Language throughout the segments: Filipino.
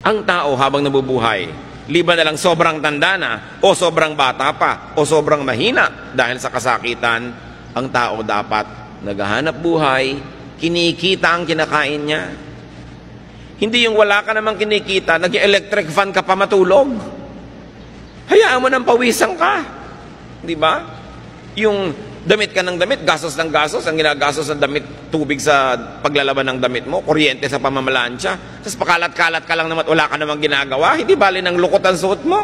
Ang tao habang nabubuhay, liban na lang sobrang tanda na, o sobrang bata pa, o sobrang mahina dahil sa kasakitan, ang tao dapat naghahanap buhay, kinikita ang kinakain niya. Hindi yung wala ka namang kinikita, nag-electric fan ka pa matulog. Hayaan mo nang pawisan ka. Di ba? Yung damit ka ng damit, gastos ng gastos, ang ginagastos ng damit, tubig sa paglalaban ng damit mo, kuryente sa pamamalansya, tapos pakalat-kalat ka lang naman, wala ka namang ginagawa, hindi bali ng lukot ang suot mo.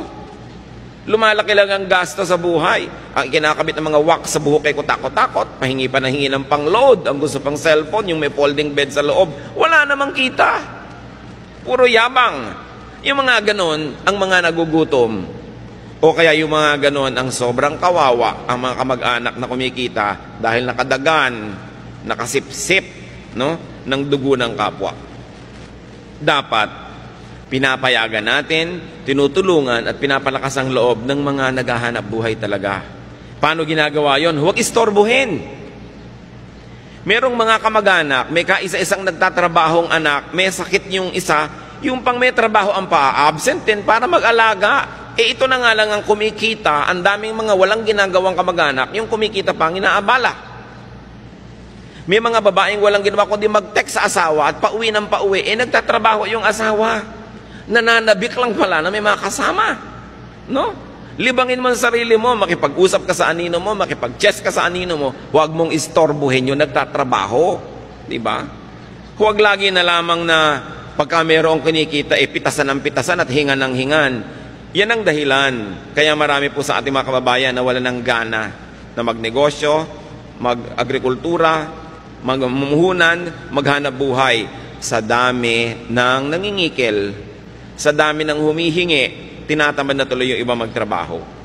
Lumalaki lang ang gasto sa buhay. Ang kinakabit ng mga wax sa buhok ay kutakot-takot, pahingi pa na hingi ng pang-load, ang gusto pang cellphone, yung may folding bed sa loob, wala namang kita. Puro yabang. Yung mga ganon, ang mga nagugutom, o kaya yung mga ganon, ang sobrang kawawa, ang mga kamag-anak na kumikita dahil nakadagan, nakasipsip, no, ng dugo ng kapwa. Dapat, pinapayagan natin, tinutulungan at pinapalakas ang loob ng mga naghahanap buhay talaga. Paano ginagawa yon? Huwag istorbohin. Merong mga kamag-anak, may kaisa-isang nagtatrabahong anak, may sakit yung isa, yung pang may trabaho ang pa-absent din para mag-alaga. Ito na nga lang ang kumikita, ang daming mga walang ginagawang kamag-anak, yung kumikita pang inaabala. May mga babaeng walang ginawa kundi mag-text sa asawa at pauwi ng pauwi, nagtatrabaho yung asawa. Nananabik lang pala na may mga kasama. No? Libangin mo ang sarili mo, makipag-usap ka sa anino mo, makipag-chess ka sa anino mo, huwag mong istorbohin yung nagtatrabaho. Diba? Huwag lagi na lamang na pagka mayroong kinikita, pitasan ng pitasan at hingan ng hingan. Yan ang dahilan. Kaya marami po sa ating mga kababayan na wala ng gana na magnegosyo, mag-agrikultura, magmumuhunan, maghanap buhay sa dami ng nangingikil, sa dami ng humihingi, tinatamad na tuloy yung iba magtrabaho.